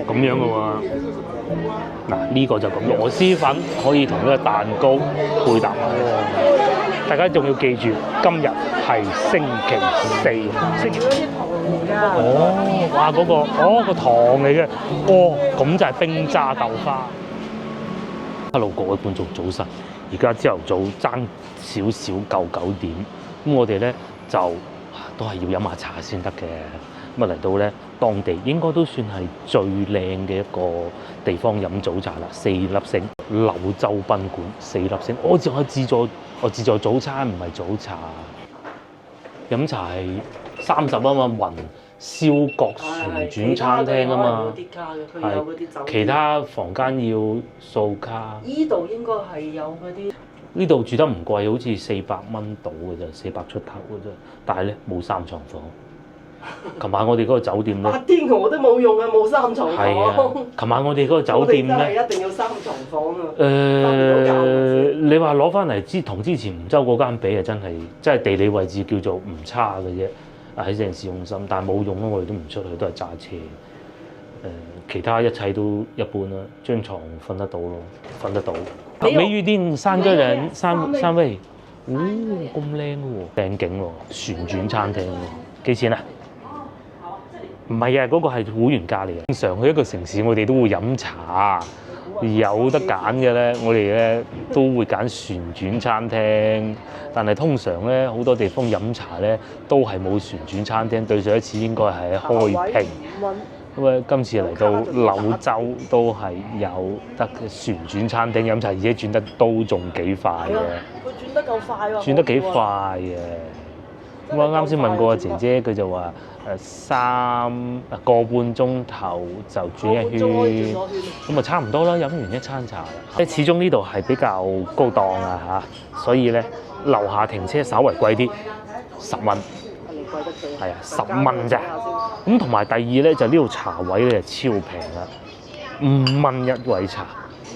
咁樣嘅喎。嗱，呢個就咁，螺絲粉可以同呢個蛋糕配搭埋。大家仲要記住，今日係星期四。嗰啲糖嚟㗎。哦，哇！嗰個糖嚟嘅，咁就係冰渣豆花。Hello， 各位觀眾早晨，而家朝頭早爭少少夠9點，咁我哋咧就都係要飲下茶先得嘅。咁啊嚟到咧當地應該都算係最靚嘅一個地方飲早茶啦，4粒星柳州賓館4粒星。我自助早餐唔係早茶，飲茶係30啊嘛，雲霄閣旋轉餐廳啊嘛，係其他房間要掃卡。依度應該係有嗰啲。呢度住得唔貴，好似400蚊到嘅啫，400出頭嘅啫。但係咧冇3床房。琴晚我哋嗰個酒店咧，天鵝都冇用啊，冇3床房。係啊，琴晚我哋嗰個酒店咧，係一定要3床房啊。你話攞翻嚟同之前梧州嗰間比啊，真係地理位置叫做唔差嘅啫。喺城市用心，但係冇用咯，我哋都唔出去，都係揸車。其他一切都一般啦，張床瞓得到咯，瞓得到。美玉店3個人三位，咁靚喎，靚景喎，旋轉餐廳喎，幾錢啊？唔係啊，嗰個係會員價嚟嘅。正常去一個城市，我哋都會飲茶，有得揀嘅咧，我哋咧都會揀旋轉餐廳。但係通常咧，好多地方飲茶咧都係冇旋轉餐廳。對上一次應該係喺開平，咁啊今次嚟到柳州都係有得旋轉餐廳飲茶，而且轉得都仲幾快嘅。佢轉得夠快喎。轉得幾快嘅。咁我啱先問過阿姐姐，佢就話個半鐘頭就轉一圈，咁啊差唔多啦。飲完一餐茶啦，即係始終呢度係比較高檔啊嚇，所以咧樓下停車稍為貴啲，10蚊。係啊，10蚊咋。咁同埋第二咧就呢度茶位咧超平啦，5蚊一位茶。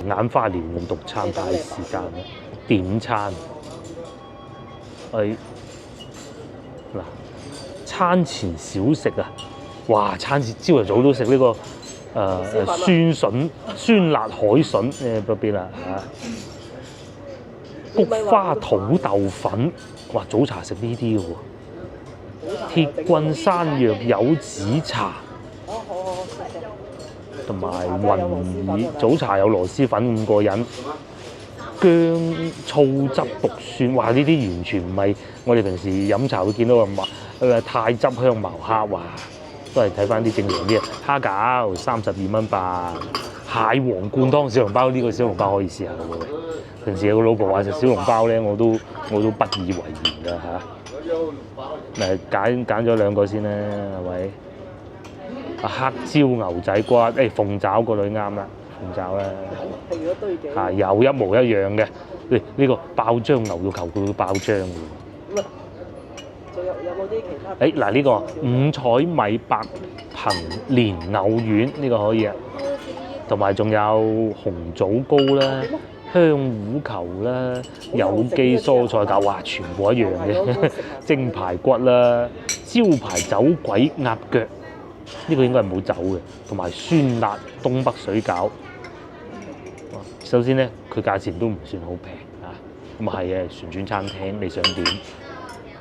眼花繚亂讀餐牌時間咧，點餐嗱，餐前小食啊！哇，餐前朝頭早都食呢個酸辣海筍嗰邊啊嚇，菊花土豆粉，哇！早茶食呢啲嘅喎，鐵棍山藥柚子茶，同埋雲耳早茶有螺絲粉5個人。薑醋汁獨蒜，哇！呢啲完全唔係我哋平時飲茶會見到嘅太汁香茅蝦，哇！都係睇翻啲正常啲啊。蝦餃32蚊吧，蟹黃灌湯小籠包，呢個小籠包可以試下喎。平時有個老婆話食小籠包咧，我都不以為然㗎嚇。揀咗2個先啦，係咪？黑椒牛仔骨，鳳爪個女啱啦。鳳爪啦，係有一模一樣嘅。呢個爆漿牛肉球佢會爆漿嘅。仲有冇啲其他？嗱呢個五彩米白藤蓮藕丸呢個可以啊，同埋仲有紅棗糕啦、香芋球啦、有機蔬菜餃，哇全部一樣嘅。蒸排骨啦、招牌走鬼鴨腳，呢個應該係冇走嘅，同埋酸辣東北水餃。首先咧，佢價錢都唔算好平啊，咁啊係嘅，旋轉餐廳你想點？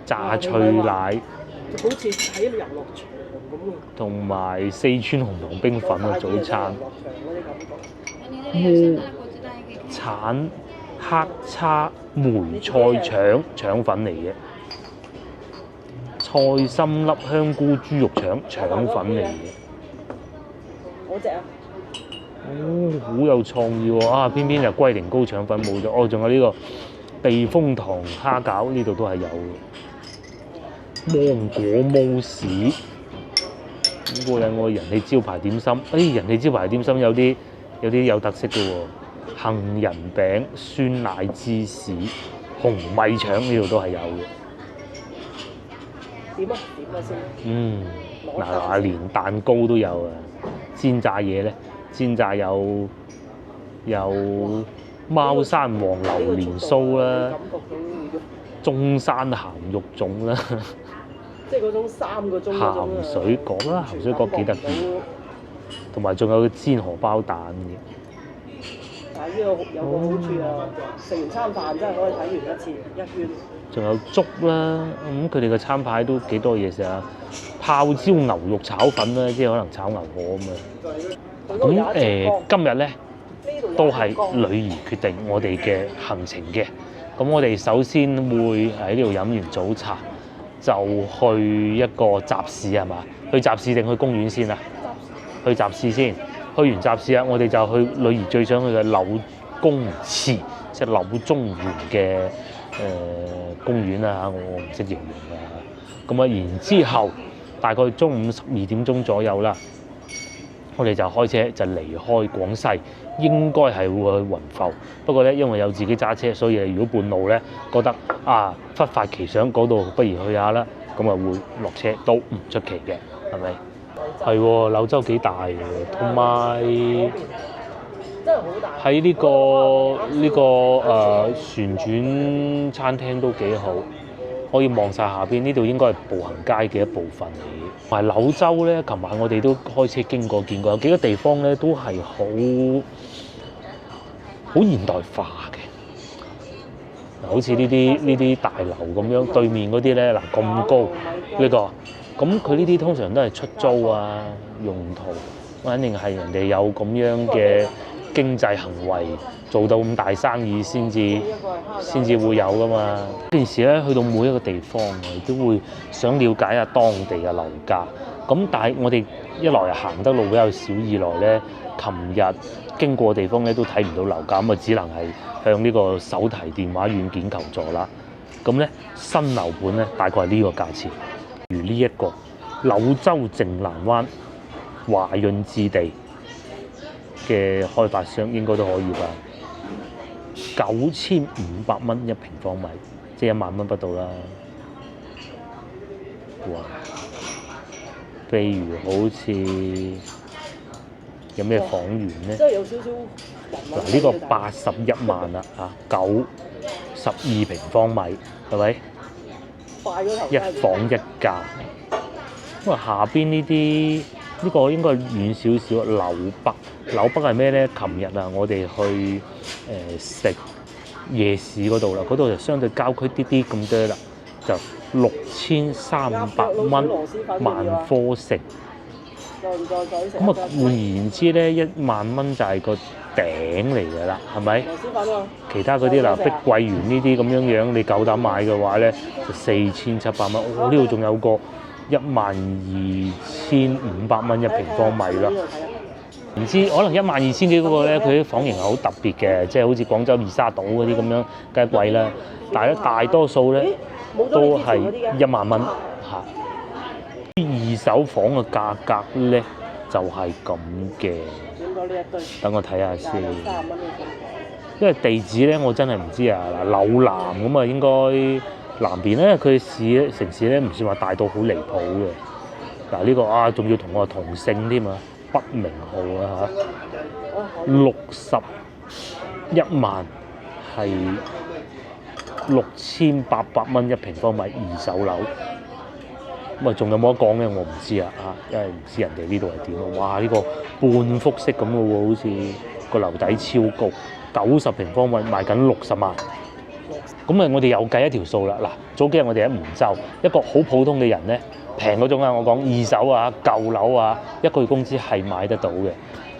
炸脆奶，好似喺遊樂場咁啊！同埋四川紅糖冰粉啊，早餐。橙黑叉梅菜腸粉嚟嘅，菜心粒香菇豬肉腸粉嚟嘅。嗰隻啊！好有創意喎！啊，偏偏就龜苓膏腸粉冇咗。仲有呢個避風塘蝦餃，呢度都係有嘅。芒果慕士，呢個有我人氣招牌點心。人氣招牌點心有啲有特色嘅喎。杏仁餅、酸奶芝士、紅米腸，呢度都係有嘅。點先？嗱，連蛋糕都有啊！煎炸嘢咧。煎炸有貓山王榴蓮酥啦，中山鹹肉粽啦，即係嗰種3個鐘鹹水角啦，鹹水角幾得意。同埋仲有煎荷包蛋嘅。但係呢個有個好處啊，食完餐飯真係可以睇完一次一圈。仲有粥啦，咁佢哋嘅餐牌都幾多嘢食啊！泡椒牛肉炒粉啦，即係可能炒牛河咁樣。咁今日咧都係女兒決定我哋嘅行程嘅。咁我哋首先會喺呢度飲完早茶，就去一個集市係嘛？去集市定去公園先啊？去集市先。去完集市啊，我哋就去女兒最想去嘅柳公祠，即係柳宗元嘅公園啦嚇，我唔識形容啊。咁啊，然之後大概中午12點鐘左右啦，我哋就開車就離開廣西，應該係會去雲浮。不過咧，因為有自己揸車，所以如果半路咧覺得啊忽發奇想嗰度不如去下啦，咁啊會落車都唔出奇嘅，係咪？係喎，柳州幾大喎，同埋真係好大。喺呢個旋轉餐廳都幾好，可以望晒下邊。呢度應該係步行街嘅一部分嚟嘅。同埋柳州咧，琴晚我哋都開車經過，見過有幾個地方咧都係好現代化嘅，好似呢啲大樓咁樣，對面嗰啲咧嗱咁高呢個。咁佢呢啲通常都係出租啊用途，肯定係人哋有咁樣嘅經濟行為，做到咁大生意先至會有噶嘛。件事咧去到每一個地方，我哋都會想了解下當地嘅樓價。咁但係我哋一來係行得路比較少，二來咧，琴日經過嘅地方咧都睇唔到樓價，咁啊只能係向呢個手提電話軟件求助啦。咁咧新樓盤咧大概係呢個價錢。如呢一個柳州靜蘭灣華潤置地嘅開發商應該都可以吧，9500蚊一平方米，即係1萬蚊不到啦。哇！譬如好似有咩房源咧？即係有少少嗱，呢個81萬啦嚇，92平方米係咪？一房一間，因為下邊呢個應該係遠少少。柳北係咩咧？琴日啊，我哋去食夜市嗰度啦，嗰度就相對郊區啲啲咁多啦，就6300蚊萬科城。咁啊，換言之咧，1萬蚊就係個頂嚟㗎啦，係咪？其他嗰啲嗱，碧桂園呢啲咁樣，你夠膽買嘅話咧，就4700蚊。我呢度仲有個12500蚊一平方米啦。唔知可能12000幾嗰個咧，佢啲房型係好特別嘅，即係好似廣州二沙島嗰啲咁樣，梗係貴啦。但係咧，大多數咧都係1萬蚊嚇。二手房嘅價格咧就係咁嘅。等我睇下先，因為地址咧我真係唔知啊。嗱，柳南咁啊，應該南邊咧，佢城市咧唔算話大到好離譜嘅。嗱，呢個啊仲要同我同姓添啊，北名號啊嚇，61萬係6800蚊一平方米二手樓。咁啊，仲有冇得講咧？我唔知啊，因為唔知人哋呢度係點啊！哇，呢個半幅式咁嘅喎，好似個樓底超高，90平方米賣緊60萬。咁啊，我哋又計一條數啦。嗱，早幾日我哋喺梧州，一個好普通嘅人咧，平嗰種啊，我講二手啊、舊樓啊，一個月工資係買得到嘅。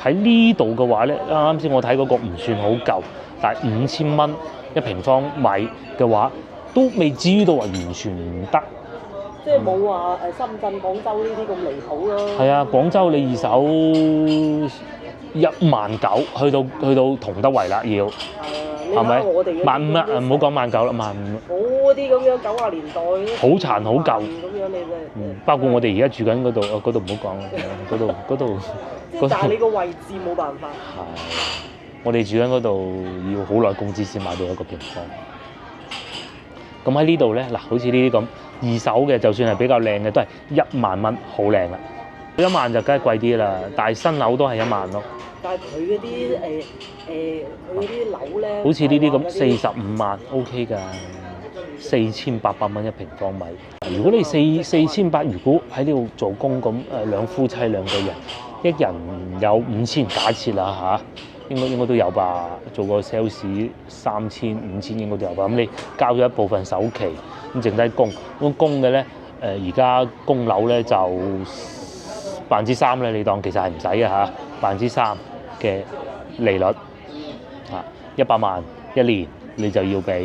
喺呢度嘅話咧，啱先我睇嗰個唔算好舊，但係5000蚊一平方米嘅話，都未至於到話完全唔得。即係冇話深圳、廣州呢啲咁離譜咯。係啊，廣州你二手19000，去到同德圍啦，要係咪？15000啊，唔好講19000啦，15000。嗰啲咁樣90年代好殘好舊咁樣你真係。包括我哋而家住緊嗰度，嗰度唔好講啦，嗰度。即係但係你個位置冇辦法。係，我哋住緊嗰度要好耐工資先買到一個平方。咁喺呢度咧，嗱，好似呢啲咁二手嘅，就算係比較靚嘅，都係1萬蚊，好靚啦。1萬就梗係貴啲啦，但係新樓都係1萬咯。但係佢嗰啲佢啲樓咧，好似呢啲咁45萬 OK 㗎，4800蚊一平方米。如果你4800，如果喺呢度做工咁，兩夫妻兩個人一人有5000，假設啦嚇，應該都有吧。做個 sales 3000、5000應該都有吧。咁你交咗一部分首期，咁剩低供，咁供嘅咧而家供樓咧就3%咧，你當其實係唔使嘅嚇，3%嘅利率100萬一年，你就要俾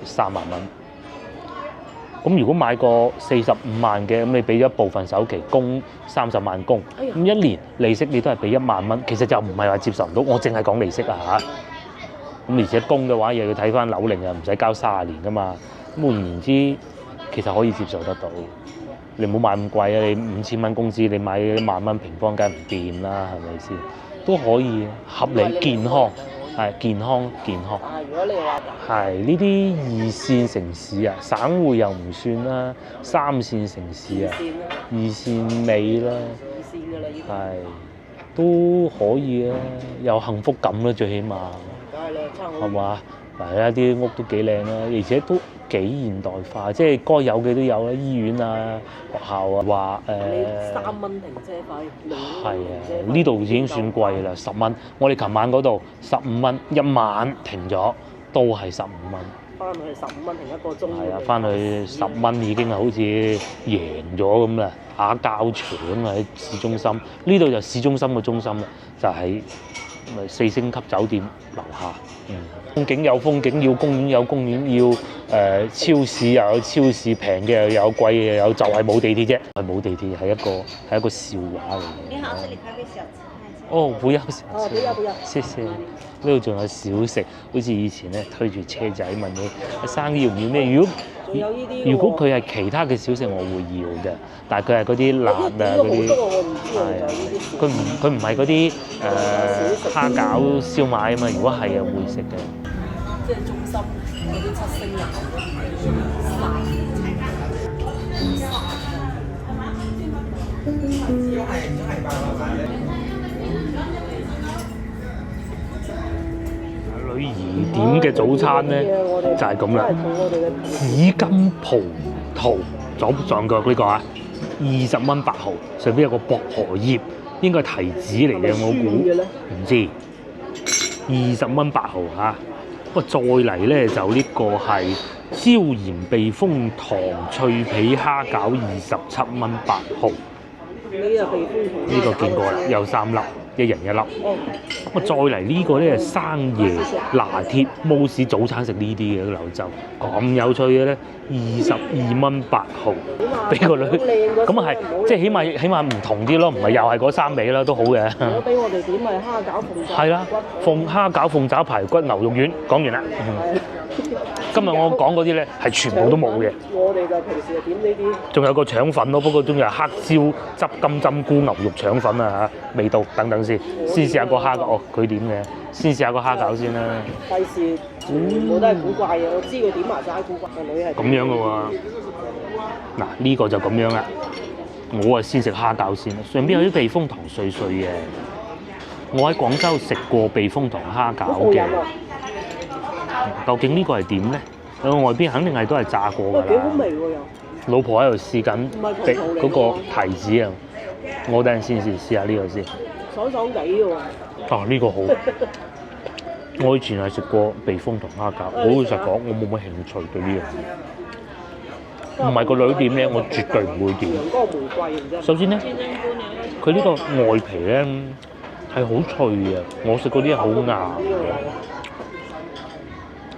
3萬蚊。咁如果買個45萬嘅，咁你俾咗一部分首期，供30萬供，咁一年利息你都係俾1萬蚊，其實就唔係話接受唔到，我淨係講利息啊嚇。咁而且供嘅話又要睇翻樓齡，又唔使交30年噶嘛。咁換言之，其實可以接受得到。你唔好買咁貴啊！你5000蚊工資，你買1萬蚊平方梗係唔掂啦，係咪先？都可以合理健康。係健康。但係如果你話係呢啲2線城市啊，省會又唔算啦，3線城市啊，2線尾啦，二線㗎啦，已經係都可以啊，有幸福感啦，最起碼梗係啦，差好遠。係嘛？嗱，啲屋都幾靚啦，而且都幾現代化，即係該有嘅都有啦，醫院啊、學校啊，話你3蚊停車費，2係蚊停車啊，費呢度已經算貴啦，10蚊。我哋琴晚嗰度15蚊，一晚停咗都係15蚊。翻去15蚊停一個鐘。係啊，翻去10蚊已經係好似贏咗咁啦，打交場啊喺市中心。呢度就市中心嘅中心啦，就喺4星級酒店樓下。風景有風景，要公園有公園，要超市又有超市，平嘅又有，貴嘅又有，就係冇地鐵啫。係冇地鐵係一個笑話嚟嘅。你好，這裡開胃小吃。哦，不要小哦，不要不要，謝謝。呢度仲有小食，好似以前咧推住車仔問你生意要唔要咩？仲有呢啲喎。如果佢係其他嘅小食，我會要嘅，但係佢係嗰啲辣啊嗰啲，佢唔係嗰啲蝦餃燒賣啊嘛。如果係啊，會食嘅。即係中心嗰啲7星樓嗰女兒點嘅早餐咧就係咁啦，紫金葡萄左上角呢個啊，20蚊8毫，上邊有個薄荷葉，應該係提子嚟嘅，我估唔知20蚊8毫嚇。不過再嚟咧就呢個係椒鹽避風塘脆皮蝦餃27蚊8毫，呢個見過啦，有3粒，一人1粒。咁再嚟呢個咧係生椰拿鐵慕斯早餐食呢啲嘅柳州，咁有趣嘅咧22蚊8毫，俾個女咁啊係，即係起碼唔同啲咯，唔係又係嗰3味啦，都好嘅。如果俾我哋點咪蝦餃鳳爪。係啦，蝦餃鳳爪排骨牛肉丸，講完啦。今日我講嗰啲咧係全部都冇嘅。我哋就平時係點呢啲。仲有個腸粉咯，不過仲有黑椒汁金針菇牛肉腸粉啊嚇，味道等等先試下個蝦餃。哦，佢點嘅？先試下個蝦餃先啦。費事全部都係古怪嘅，我知佢點埋晒古怪。個女係咁樣嘅喎。嗱，呢個就咁樣啦。我啊先食蝦餃先，上邊有啲避風塘碎碎嘅。我喺廣州食過避風塘蝦餃嘅。究竟呢個係點咧？外邊肯定係都係炸過㗎啦。幾好味喎又！老婆喺度試緊嗰個提子啊！我等陣先試下呢個先。爽爽地嘅喎。啊，呢個好！我以前係食過避風塘蝦餃，好老實講，我冇乜興趣對呢樣嘢。唔係個女點咧，我絕對唔會點。陽光玫瑰唔知。首先咧，佢呢個外皮咧係好脆嘅，我食嗰啲係好硬。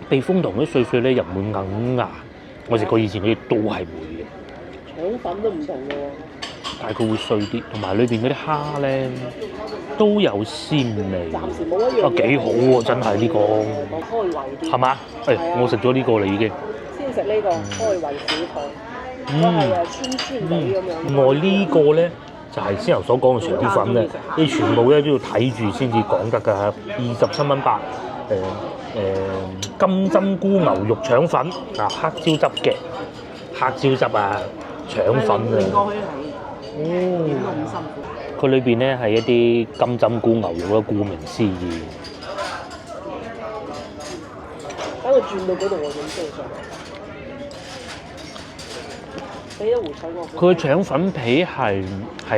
避風塘啲碎碎咧又唔會硬牙，我食過以前嗰啲都係會嘅。腸粉都唔同嘅喎。但係佢會碎啲，同埋裏邊嗰啲蝦咧都有鮮味。暫時冇一樣。啊，幾好喎！真係呢個。開胃啲。係嘛？誒，我食咗呢個啦已經。先食呢個開胃小菜，都係酸酸地咁樣。另外呢個咧就係先頭所講嘅腸粉咧，你全部咧都要睇住先至講得㗎。27蚊8，金針菇牛肉腸粉啊，黑椒汁嘅黑椒汁啊，腸粉啊。佢裏邊咧係一啲金針菇牛肉啦，顧名思義。等佢轉到嗰度，我點追上？俾一壺水我。佢嘅腸粉皮係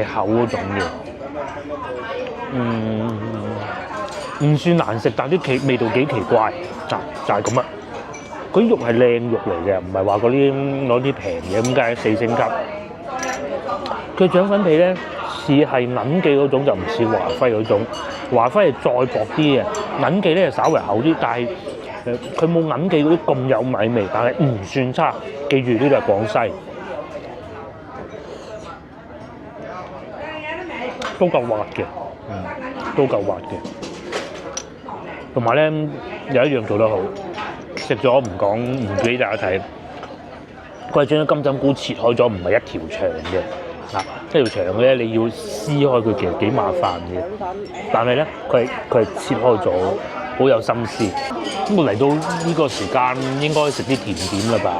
厚嗰種嘅，唔算難食，但啲味道幾奇怪，就係咁啊！嗰啲肉係靚肉嚟嘅，唔係話嗰啲攞啲平嘢咁解4星級。佢腸粉皮咧似係銀記嗰種，就唔似華輝嗰種。華輝係再薄啲嘅，銀記咧就稍微厚啲，但係佢冇銀記嗰啲咁有米味，但係唔算差。記住呢度係廣西，都夠滑嘅，都夠滑嘅。同埋咧有一樣做得好，食咗唔講唔俾大家睇，佢係將啲金針菇切開咗，唔係一條長嘅。一條長嘅咧，你要撕開佢，其實幾麻煩嘅。但係咧，佢係切開咗，好有心思。咁我嚟到呢個時間，應該食啲甜點啦吧？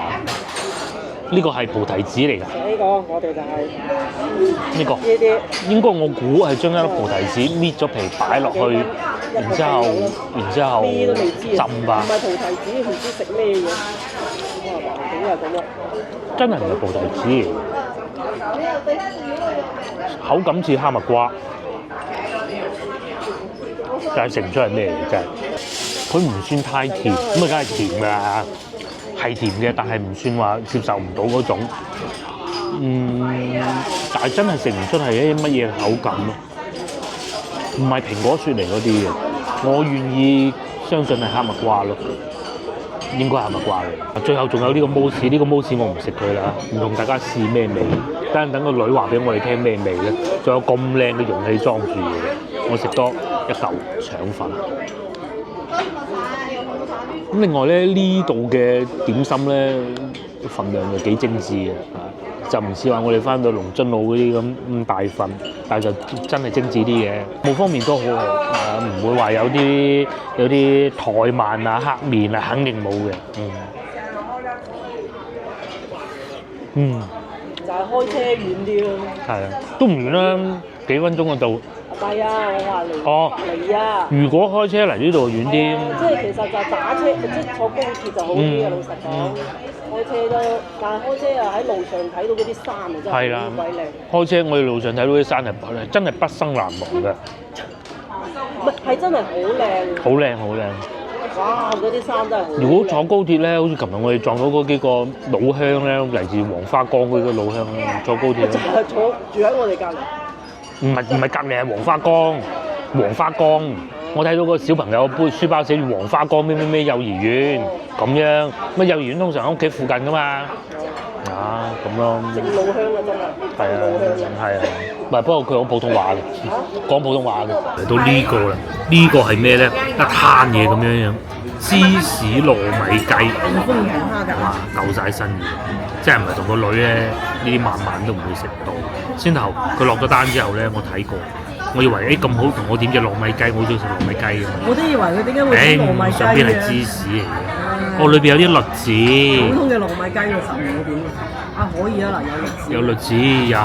呢個係菩提子嚟㗎。呢個我哋就係呢個呢啲，應該我估係將一粒菩提子搣咗皮擺落去，然之後咩都未知浸吧。唔係菩提子，唔知食咩嘢。點解咁啊？真係唔係菩提子，口感似哈密瓜，但係食唔出係咩嚟真係。佢唔算太甜，咁啊梗係甜㗎，係甜嘅，但係唔算話接受唔到嗰種。但係真係食唔出係一啲乜嘢口感咯，唔係蘋果雪梨嗰啲嘅。我願意相信係哈密瓜咯。應該係哈密瓜嘅。最後仲有呢個慕斯，呢個慕斯我唔食佢啦，唔同大家試咩味。等個女話俾我哋聽咩味咧。仲有咁靚嘅容器裝住嘅，我食多一嚿腸粉。咁另外咧，呢度嘅點心咧份量就幾精緻嘅，就唔似話我哋翻到龍津路嗰啲咁大份，但係就真係精緻啲嘅。各方面都好好，唔會話有啲怠慢啊、黑面啊，肯定冇嘅。就係開車遠啲咯。係啊，都唔遠啦，幾分鐘就到。係啊，我話嚟啊！如果開車嚟呢度遠啲，即係其實就打車，即係坐高鐵就好啲啊！老實講，開車都，但係開車啊喺路上睇到嗰啲山啊真係好鬼靚。開車我哋路上睇到啲山係真係畢生難忘㗎。係真係好靚。好靚好靚。哇！嗰啲山真係好。如果坐高鐵咧，好似琴日我哋撞到嗰幾個老鄉咧，嚟自黃花崗嗰個老鄉咧，坐高鐵。就係住喺我哋隔離。唔係隔離係黃花崗，黃花崗。我睇到個小朋友背書包寫住黃花崗咩幼兒園咁樣，乜幼兒園通常喺屋企附近噶嘛。咁咯。正老鄉啊真係。係啊，唔係不過佢講普通話嘅，講普通話嘅。嚟到呢個啦，呢個係咩咧？一攤嘢咁樣，芝士糯米雞。哇，夠晒新意，即係唔係同個女咧？呢啲晚晚都唔會食到。先頭佢落咗單之後咧，我睇過，我以為咁好，同我點隻糯米雞，我好中意食糯米雞嘅嘛。我都以為佢點解會整糯米雞上邊係芝士嚟嘅，裏邊有啲栗子。普通嘅糯米雞要15點可以啊嗱，有栗子，有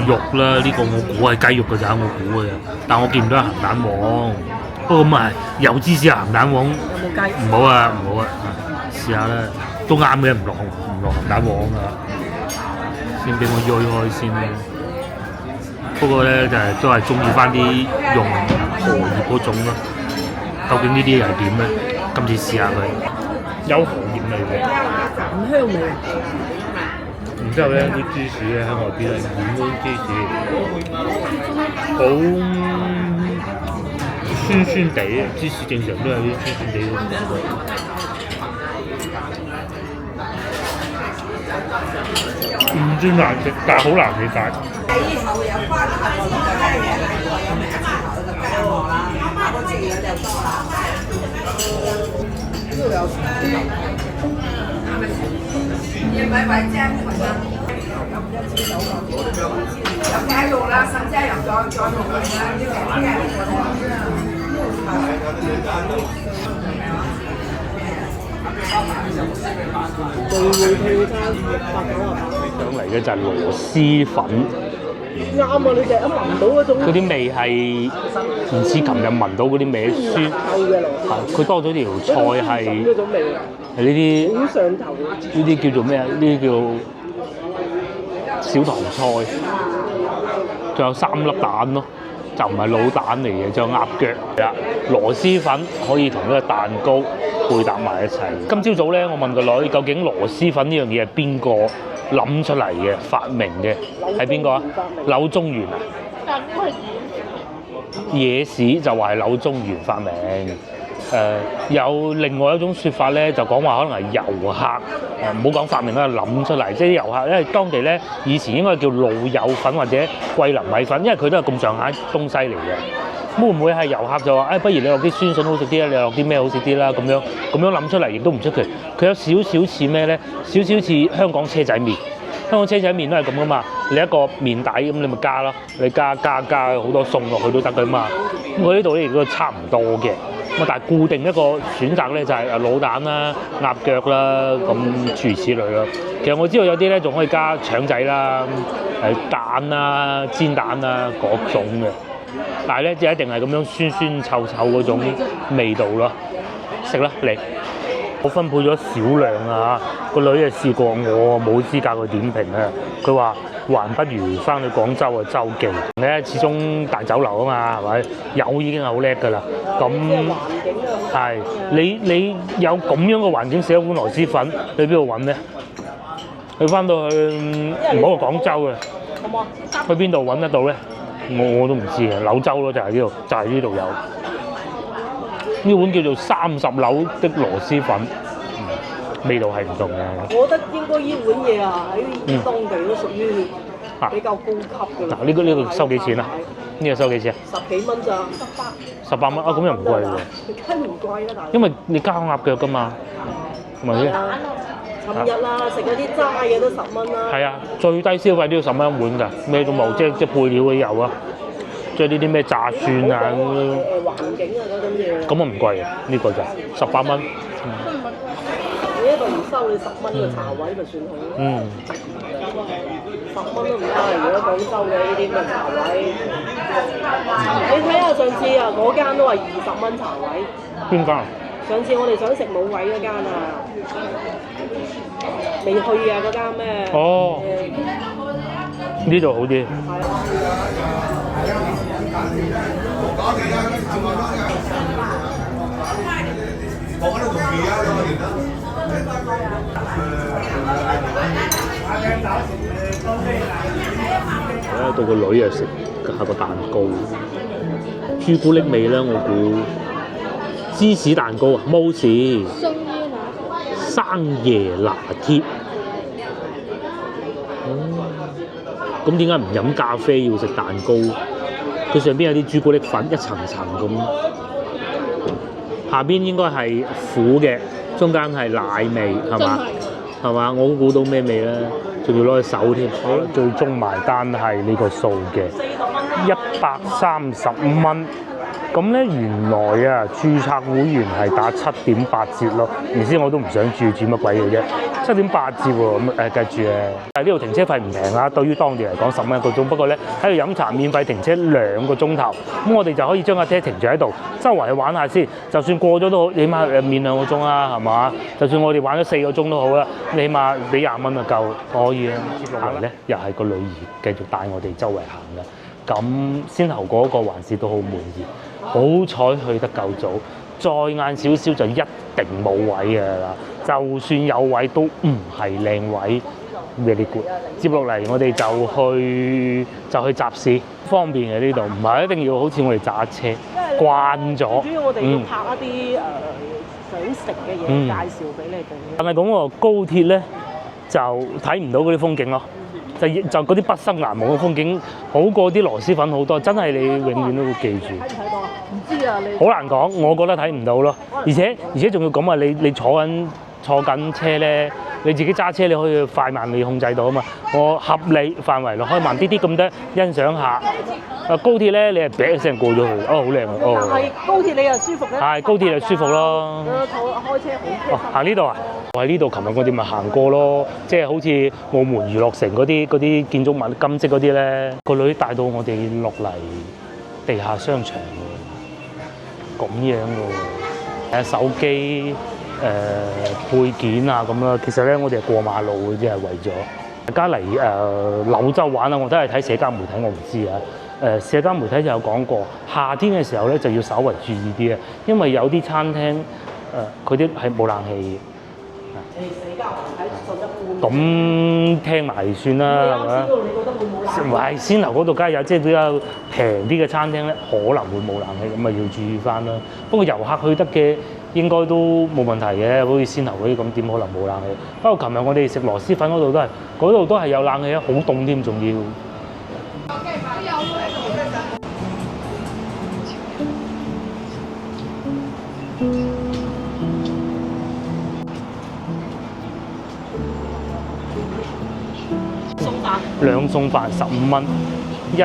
肉啦，呢個我估係雞肉㗎咋，我估嘅，但我見唔到係鹹蛋黃。不過咁啊，有芝士鹹蛋黃。有冇雞？唔好啊，試下啦，都啱嘅，唔落鹹蛋黃啊。先俾我鋥開先啦。不過咧就係都係中意翻啲用荷葉嗰種咯。究竟呢啲又係點咧？今次試下佢，有荷葉味嘅，五香味。然之後咧啲芝士咧喺外邊係軟嗰啲芝士，好酸地嘅芝士，正常都有啲酸地嘅感覺。唔算難食，但係好難理解。上嚟嘅就係螺絲粉，啱啊！你哋一聞到嗰種，嗰啲味係唔似琴日聞到嗰啲味酸，佢多咗條菜係嗰種味，係呢啲好上頭。呢啲叫做咩啊？呢啲叫小棠菜，仲有3粒蛋咯。就唔係滷蛋嚟嘅，就鴨腳啦。螺絲粉可以同呢個蛋糕配搭埋一齊。今朝早咧，我問個女究竟螺絲粉呢樣嘢係邊個諗出嚟嘅、發明嘅？係邊個啊？柳宗元啊？野史就話係柳宗元發明。有另外一種説法咧，就講話可能係遊客唔好講發明啦，諗出嚟，即係啲遊客，因為當地咧以前應該叫老友粉或者桂林米粉，因為佢都係咁上下東西嚟嘅。會唔會係遊客就話，不如你落啲酸筍好食啲啦，你落啲咩好食啲啦？咁樣諗出嚟，亦都唔出奇。佢有少少似咩咧？少少似香港車仔麵。香港車仔麵都係咁噶嘛，你一個麵底咁你咪加咯，你加好多餸落去都得噶嘛。咁佢呢度咧亦都差唔多嘅。咁但係固定一個選擇咧就係滷蛋啦、鴨腳啦，咁諸如此類咯。其實我知道有啲咧仲可以加腸仔啦、蛋啦、煎蛋啦嗰種嘅，但係咧就一定係咁樣酸酸臭臭嗰種味道咯。食啦你，我分配咗少量啊，個女啊試過，我冇資格去點評啊。佢話還不如翻去廣州啊周記咧，始終大酒樓啊嘛，係咪？有已經係好叻㗎啦。咁係你有咁樣嘅環境食一碗螺絲粉，你邊度揾咧？去翻到去唔好話廣州啊，去邊度揾得到咧？我都唔知啊。柳州咯，就係呢度，就係呢度有。呢碗叫做30樓的螺絲粉，味道係唔同嘅。我覺得應該呢碗嘢啊喺當地都屬於比較高級㗎啦。嗱，呢個收幾錢啊？呢個收幾錢啊？10幾蚊咋？18蚊啊，咁又唔貴喎。梗係唔貴啦，大佬。因為你加鴨腳㗎嘛，係咪先？尋日啦，食嗰啲齋嘅都10蚊啦。係啊，最低消費都要10蚊一碗㗎，咩都冇，即係配料嘅有啊。即係呢啲咩炸蒜啊，環境啊嗰種嘢。咁啊唔貴啊，呢個就18蚊。你一個唔收你10蚊嘅茶位就算好。10蚊都唔得，如果廣州嘅呢啲咁嘅茶位。你睇下上次啊，嗰間都係20蚊茶位。邊間啊？上次我哋想食冇位嗰間啊，未去啊嗰間咩？哦，呢度好啲。到個女啊食下個蛋糕，朱古力味咧，我估芝士蛋糕啊，慕斯生椰拿鐵。咁點解唔飲咖啡要食蛋糕？佢上邊有啲朱古力粉一層層咁，下邊應該係苦嘅，中間係奶味，係嘛？係嘛？我估到咩味咧？仲要攞去手添。好啦，最終埋單係呢個數嘅135蚊。咁咧原來啊，註冊會員係打7.8折咯。原先我都唔想住乜鬼嘅啫，7.8折喎。咁記住咧，但係呢度停車費唔平啊。對於當地嚟講10蚊一個鐘，不過咧喺度飲茶免費停車2個鐘頭。咁我哋就可以將架車停住喺度，周圍去玩下先。就算過咗都好，起碼免2個鐘啦，係嘛？就算我哋玩咗4個鐘都好啦，你起碼俾20蚊就夠可以啊。接落嚟咧，又係個女兒繼續帶我哋周圍行嘅。咁先頭嗰個還是都好滿意。好彩去得夠早，再晏少少就一定冇位㗎啦。就算有位都唔係靚位 ，very good。接落嚟我哋就去集市，方便嘅呢度，唔係一定要好似我哋揸車慣咗。主要我哋要拍一啲想食嘅嘢介紹俾你哋。但係講個高鐵咧，就睇唔到嗰啲風景咯。就嗰啲畢生難忘嘅風景，好過啲螺絲粉好多，真係你永遠都會記住。睇唔睇到啊？唔知啊，你好難講，我覺得睇唔到咯。而且仲要咁啊！你坐緊車咧，你自己揸車你可以快慢你控制到啊嘛。我合理範圍內開慢啲啲咁多，欣賞下。高鐵咧，你係嗶一聲過咗去，好靚啊！但係高鐵你又舒服咧？係高鐵就舒服咯。開車好行呢度啊？我喺呢度，琴日我哋咪行過咯，即係好似澳門娛樂城嗰啲建築物金色嗰啲咧，個女帶到我哋落嚟地下商場喎，咁樣嘅喎，手機配件啊咁啦，其實咧我哋係過馬路嘅啫，係為咗大家嚟柳州玩啊，我都係睇社交媒體，我唔知啊。社交媒體就有講過，夏天嘅時候咧就要稍為注意啲啊，因為有啲餐廳佢啲係冇冷氣死交喺順一半。咁聽埋算啦，係咪啊？你覺得會冇冷氣？唔係先頭嗰度梗係有，即係比較平啲嘅餐廳咧，可能會冇冷氣，咁咪要注意翻啦。不過遊客去得嘅應該都冇問題嘅，好似先頭嗰啲咁，點可能冇冷氣？不過琴日我哋食螺絲粉嗰度都係有冷氣啊，好凍添，仲要。兩餸飯15蚊，一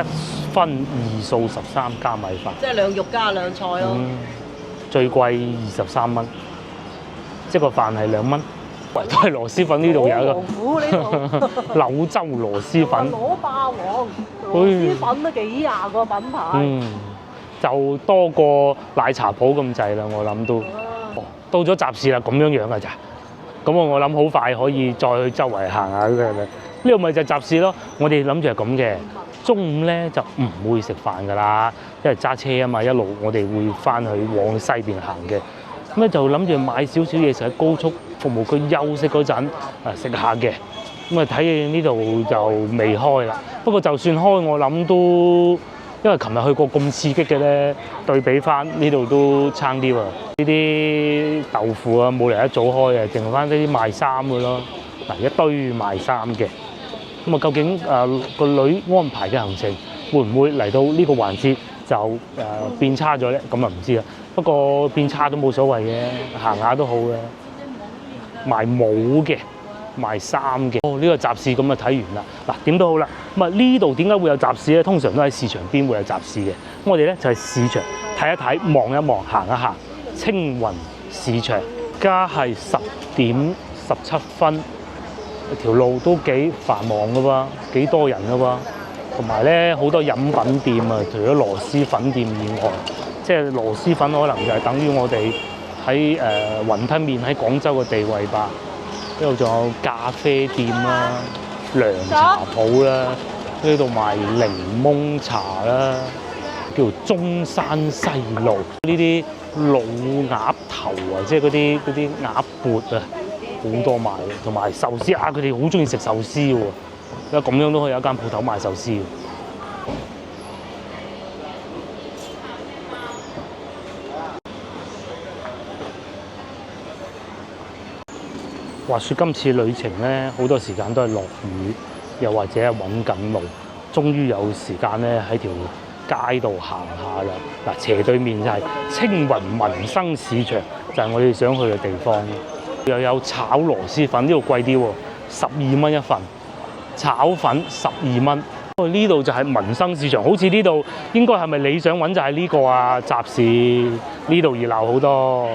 分二素13加米飯。即係兩肉加兩菜咯。最貴23蚊，即係個飯係2蚊。喂，都係螺絲粉呢度有一個。王府呢度。柳州螺絲粉。攞霸王，螺絲粉都幾廿個品牌。就多過奶茶鋪咁滯啦，我諗都。到咗集市啦，咁樣樣㗎咋？咁我諗好快可以再去周圍行下嘅。呢度咪就係集市咯，我哋諗住係咁嘅。中午咧就唔會食飯㗎啦，因為揸車啊嘛，一路我哋會翻去往西邊行嘅。咁咧就諗住買少少嘢食喺高速服務區休息嗰陣食下嘅。咁啊睇見呢度就未開啦，不過就算開，我諗都因為琴日去過咁刺激嘅咧，對比翻呢度都差啲喎。呢啲豆腐啊冇嚟一早開啊，剩翻啲賣衫嘅咯。嗱一堆賣衫嘅。咁啊，究竟個女安排嘅行程會唔會嚟到呢個環節就變差咗咧？咁啊唔知啦。不過變差都冇所謂嘅，行下都好嘅。賣帽嘅，賣衫嘅。哦，呢個集市咁啊睇完啦。嗱點都好啦。咁啊呢度點解會有集市咧？通常都喺市場邊會有集市嘅。咁我哋咧就係市場睇一睇、望一望、行一行。青雲市場，而家係10:17。條路都幾繁忙㗎喎，幾多人㗎喎，同埋咧好多飲品店啊，除咗螺絲粉店以外，即係螺絲粉可能就係等於我哋喺雲吞麵喺廣州嘅地位吧。呢度仲有咖啡店啦、涼茶鋪啦，呢度賣檸檬茶啦，叫中山西路。呢啲老鴨頭啊，即係嗰啲鴨脖啊。好多賣嘅，同埋壽司啊！佢哋好中意食壽司喎，因為咁樣都可以有一間鋪頭賣壽司嘅。話說今次旅程咧，好多時間都係落雨，又或者係揾緊路，終於有時間咧喺條街度行下啦。嗱，斜對面就係青雲民生市場，就係我哋想去嘅地方。又有炒螺絲粉，呢度貴啲喎，12蚊一份，炒粉12蚊。呢度就係民生市場，好似呢度應該係咪你想揾就係呢個啊？集市呢度熱鬧好多。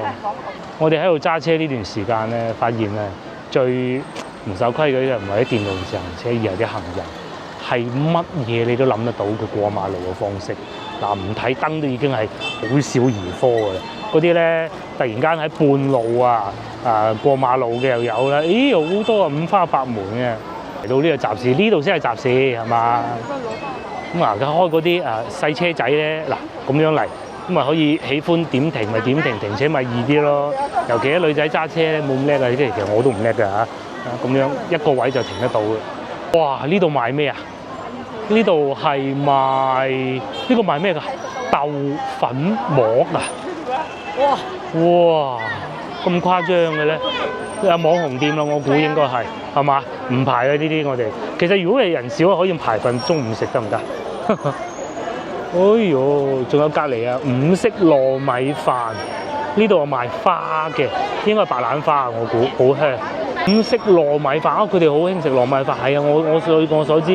我哋喺度揸車呢段時間咧，發現咧最唔守規矩嘅唔係啲電動自行車，而係啲行人，係乜嘢你都諗得到佢過馬路嘅方式。嗱，唔睇燈都已經係好少兒科㗎啦。嗰啲咧突然間喺半路過馬路嘅又有啦，咦好多啊，五花八門嘅。嚟到呢個集市，呢度先係集市係嘛？咁啊，佢開嗰啲細車仔咧，嗱咁樣嚟，咁啊可以喜歡點停咪點停，停車咪易啲咯。尤其啲女仔揸車咧冇咁叻啊，即係其實我都唔叻㗎嚇。咁樣一個位就停得到嘅。哇！呢度賣咩啊？呢度係賣呢個賣咩㗎？豆粉膜啊！哇！咁誇張嘅咧？有網紅店啦，我估應該係嘛？唔排嘅呢啲我哋。其實如果係人少，可以排份中午食得唔得？哎呦，仲有隔離啊，五色糯米飯。呢度賣花嘅，應該係白蘭花，我估好香。五色糯米飯啊，佢哋好興食糯米飯。係啊，我所知，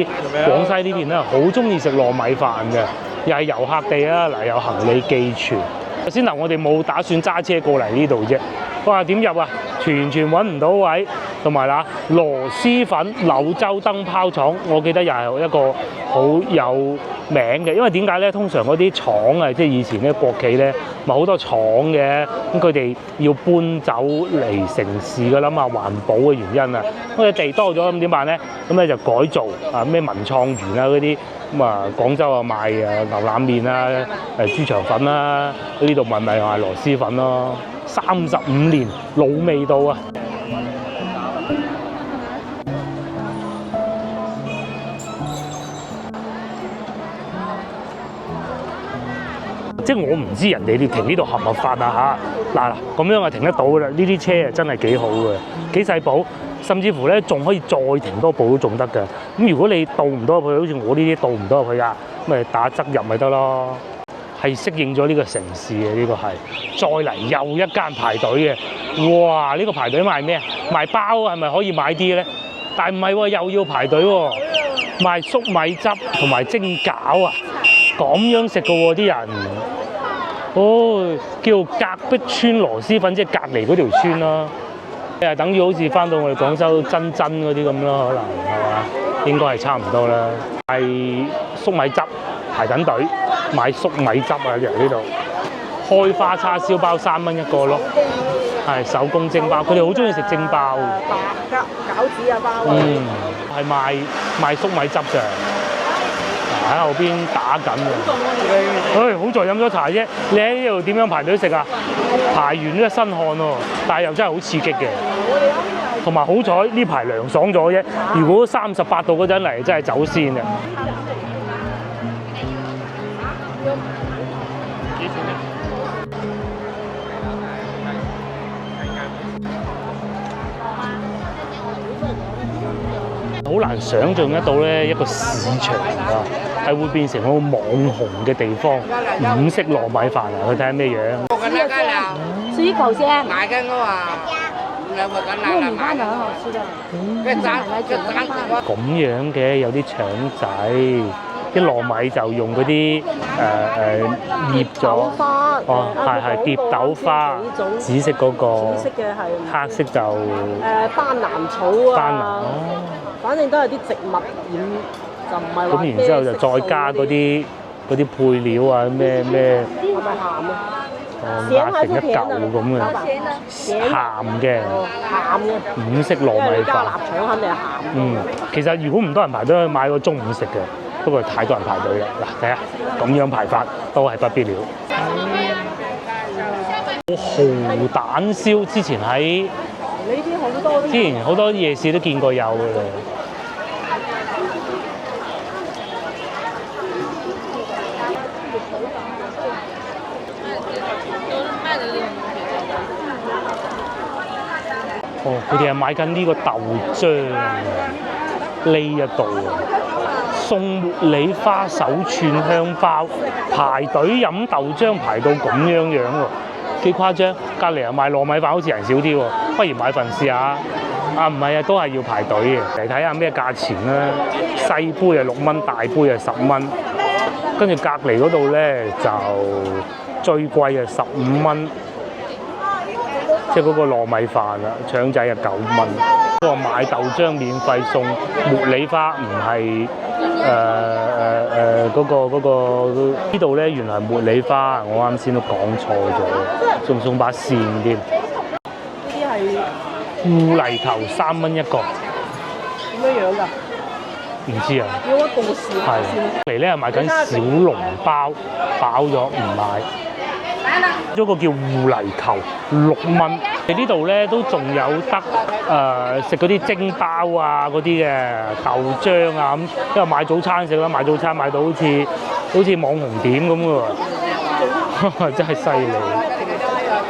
廣西呢邊咧好中意食糯米飯嘅，又係遊客地啊，嗱有行李寄存。頭先我哋冇打算揸車過嚟呢度啫。哇，點入啊？完全揾唔到位，同埋螺絲粉柳州燈泡廠，我記得又係一個好有名嘅，因為點解咧？通常嗰啲廠啊，即係以前咧國企咧，咪好多廠嘅，咁佢哋要搬走嚟城市㗎啦嘛，環保嘅原因啊，咁你地多咗咁點辦咧？咁咧就改造啊咩文創園啊嗰啲，咁啊，廣州啊賣牛腩麵啊、豬腸粉啦，呢度咪賣螺絲粉咯。35年老味道啊！即係我唔知人哋停呢度合唔合法啊嚇！嗱咁樣啊停得到㗎啦，呢啲車啊真係幾好嘅，幾細部，甚至乎咧仲可以再停多部都仲得㗎。咁如果你倒唔到入去，好似我呢啲倒唔到入去啊，咁咪打側入咪得咯。係適應咗呢個城市嘅呢個係。再嚟又一間排隊嘅，哇！呢個排隊賣咩啊？賣包係咪可以買啲咧？但係唔係喎，又要排隊喎，賣粟米汁同埋蒸餃啊！咁樣食嘅喎啲人。哦，叫隔壁村螺絲粉，即係隔離嗰條村啦。誒，等於好似翻到我哋廣州真嗰啲咁咯，可能係嘛？應該係差唔多啦。係粟米汁排緊隊買粟米汁啊！由呢度開花叉燒包3蚊一個咯，係手工蒸包，佢哋好中意食蒸包。白餃子啊包啊。係賣粟米汁嘅。喺後邊打緊啊！好在飲咗茶啫。你喺呢度點樣排隊食啊？排完都一身汗喎，但係又真係好刺激嘅。同埋好彩呢排涼爽咗啫。如果38度嗰陣嚟，真係走先啊！好難想像得到咧，一個市場啊，係會變成個網紅嘅地方。五色糯米飯啊，佢睇下咩樣？吃一口先。哪個我啊？糯米飯就很好吃的。咁樣嘅有啲腸仔，啲糯米就用嗰啲醃咗，哦係醃豆花，紫色嗰個，紫色嘅係，黑色就班蘭草啊，反正都係啲植物染，就唔係話。咁然之後就再加嗰啲配料啊，咩係咪鹹啊？壓成一嚿咁嘅，鹹嘅，五色糯米飯。臘腸肯定係鹹。其實如果唔多人排隊，可以買個中午食嘅，不過太多人排隊啦。嗱，睇下咁樣排法都係不必了。蠔蛋燒之前好多夜市都見過有嘅啦。哦，佢哋係買緊呢個豆漿啊，呢一度啊，送茉莉花手串香包，排隊飲豆漿排到咁樣喎，幾誇張！隔離又賣糯米飯，好似人少啲喎，不如買份試下。啊，唔係啊，都係要排隊嘅。嚟睇下咩價錢啦，細杯係6蚊，大杯係10蚊。跟住隔離嗰度咧就最貴係15蚊。即係嗰個糯米飯啊，腸仔啊9蚊。不過買豆漿免費送茉莉花，唔係嗰個呢度咧，原來係茉莉花，我啱先都講錯咗，仲送把扇添。呢啲係芋泥球3蚊一個。點樣㗎？唔知啊。要一個試下先。嚟咧係賣緊小籠包，飽咗唔買。咗個叫芋泥球6蚊。你呢度咧都仲有得食嗰啲蒸包啊嗰啲嘅豆漿啊咁，因為買早餐食啦，買早餐買到好似網紅點咁嘅喎，真係犀利！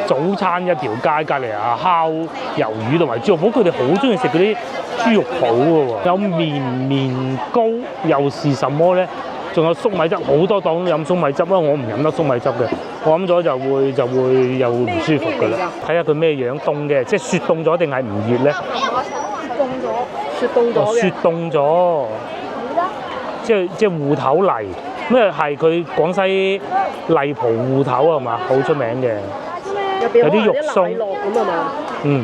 早餐一條街隔離啊，烤魷魚同埋豬肉脯，佢哋好中意食嗰啲豬肉脯嘅喎。有麵糕又是什麼咧？仲有粟米汁，好多檔都飲粟米汁啦，我唔飲得粟米汁嘅，我飲咗就會又唔舒服㗎啦。睇下佢咩樣，凍嘅，即係雪凍咗定係唔熱咧？雪凍咗嘅。雪凍咗，即係芋頭泥，咩係佢廣西荔浦芋頭係嘛？好出名嘅，有啲肉鬆咁啊嘛。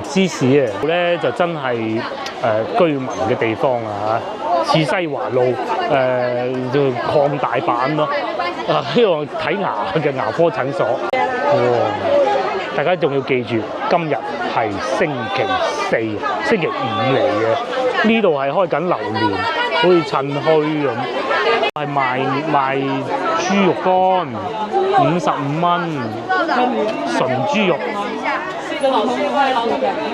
芝士啊，咧就真係居民嘅地方啊嚇，似西華路就擴大版咯。呢個睇牙嘅牙科診所。大家仲要記住，今日係星期4、星期5嚟嘅，呢度係開緊榴蓮，好似趁墟咁。係賣豬肉乾55蚊，純豬肉。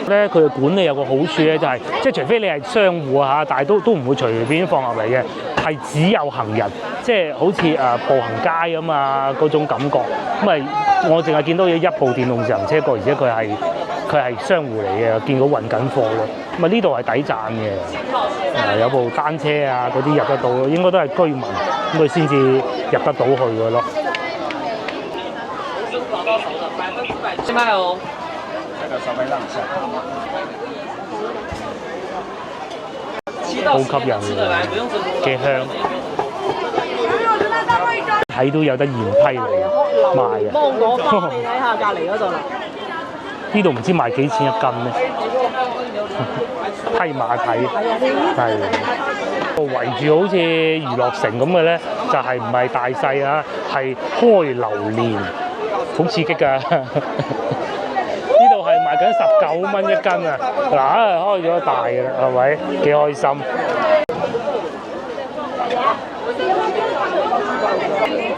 咧佢嘅管理有個好處咧，就係即係除非你係商戶啊，但係都唔會隨便放入嚟嘅，係只有行人，即係好似步行街咁啊嗰種感覺。咁咪我淨係見到有一部電動自行車過，而且佢係商戶嚟嘅，見到運緊貨咯。咁啊呢度係抵賺嘅，有部單車啊嗰啲入得到，應該都係居民咁佢先至入得到去嘅咯。賣哦。好吸引嘅，幾香，睇到有得現批嚟賣啊！芒果花你睇下隔離嗰度啦。呢度唔知賣幾錢一斤咧？批馬蹄係圍住好似娛樂城咁嘅咧，就係唔係大細啊？係開榴蓮，好刺激㗎！呢度係賣緊19蚊一斤啊！嗱，開咗大嘅啦，係咪？幾開心！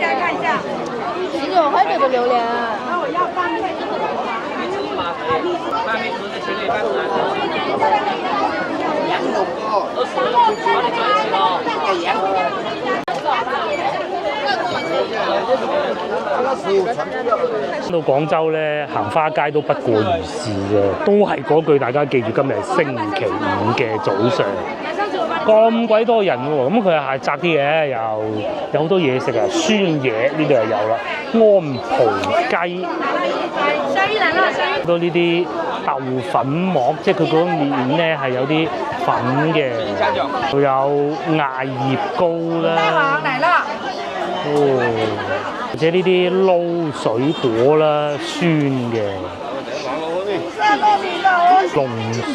看一下，19塊這個榴蓮啊！那我要半個。到廣州咧，行花街都不過如是嘅，都係嗰句大家記住，今日係星期五嘅早上，咁鬼多人喎。咁佢係窄啲嘅，又有好多嘢食啊，酸嘢呢度又有啦，安葡雞，好多呢啲豆粉膜，即係佢嗰個面咧係有啲粉嘅，仲有艾葉糕啦。或者呢啲撈水果啦，酸嘅，龍鬚